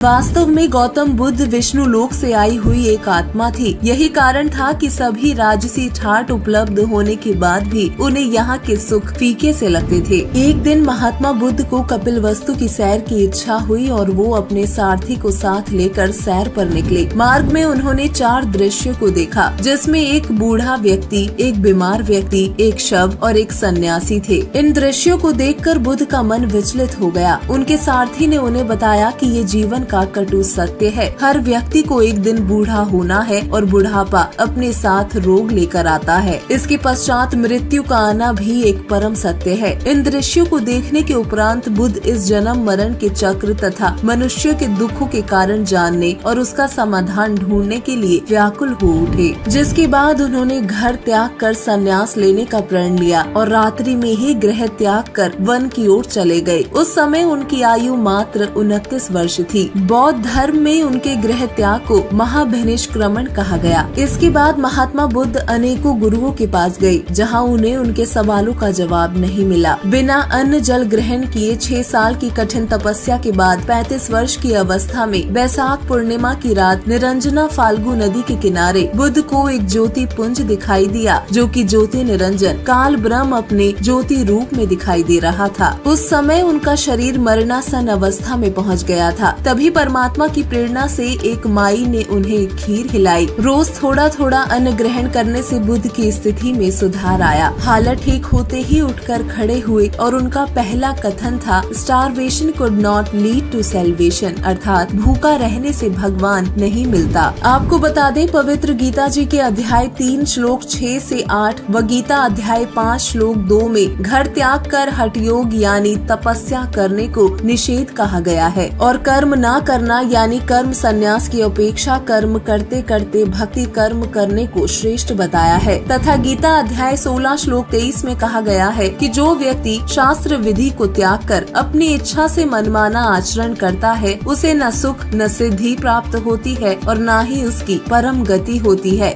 वास्तव में गौतम बुद्ध विष्णु लोक से आई हुई एक आत्मा थी। यही कारण था कि सभी राजसी ठाट उपलब्ध होने के बाद भी उन्हें यहाँ के सुख फीके से लगते थे। एक दिन महात्मा बुद्ध को कपिलवस्तु की सैर की इच्छा हुई और वो अपने सारथी को साथ लेकर सैर पर निकले। मार्ग में उन्होंने 4 दृश्यों को देखा, जिसमें एक बूढ़ा व्यक्ति, एक बीमार व्यक्ति, एक शव और एक सन्यासी थे। इन दृश्यों को देखकर बुद्ध का मन विचलित हो गया। उनके सारथी ने उन्हें बताया कि ये जीवन का कटु सत्य है। हर व्यक्ति को एक दिन बूढ़ा होना है और बुढ़ापा अपने साथ रोग लेकर आता है। इसके पश्चात मृत्यु का आना भी एक परम सत्य है। इन दृश्यों को देखने के उपरांत बुद्ध इस जन्म मरण के चक्र तथा मनुष्य के दुखों के कारण जानने और उसका समाधान ढूंढने के लिए व्याकुल हो उठे। जिसके बाद उन्होंने घर त्याग कर संन्यास लेने का प्रण लिया और रात्रि में ही गृह त्याग कर वन की ओर चले गए। उस समय उनकी आयु मात्र 29 वर्ष थी। बौद्ध धर्म में उनके गृह त्याग को महाभिनिष्क्रमण कहा गया। इसके बाद महात्मा बुद्ध अनेकों गुरुओं के पास गए, जहां उन्हें उनके सवालों का जवाब नहीं मिला। बिना अन्न जल ग्रहण किए 6 साल की कठिन तपस्या के बाद 35 वर्ष की अवस्था में वैशाख पूर्णिमा की रात निरंजना फाल्गु नदी के किनारे बुद्ध को एक ज्योति पुंज दिखाई दिया, जो कि ज्योति निरंजन काल ब्रह्म अपने ज्योति रूप में दिखाई दे रहा था। उस समय उनका शरीर मरणासन अवस्था में पहुंच गया था। तभी परमात्मा की प्रेरणा से एक माई ने उन्हें खीर खिलाई। रोज थोड़ा थोड़ा अन्न ग्रहण करने से बुद्ध की स्थिति में सुधार आया। हालत ठीक होते ही उठकर खड़े हुए और उनका पहला कथन था, starvation could not lead to salvation, अर्थात भूखा रहने से भगवान नहीं मिलता। आपको बता दें, पवित्र गीता जी के अध्याय 3 श्लोक 6 से 8 व गीता अध्याय 5 श्लोक 2 में घर त्याग कर हठ योग यानी तपस्या करने को निषेध कहा गया है और कर्म न करना यानी कर्म संन्यास की अपेक्षा कर्म करते करते भक्ति कर्म करने को श्रेष्ठ बताया है। तथा गीता अध्याय 16 श्लोक 23 में कहा गया है कि जो व्यक्ति शास्त्र विधि को त्याग कर अपनी इच्छा से मनमाना आचरण करता है, उसे न सुख न सिद्धि प्राप्त होती है और न ही उसकी परम गति होती है।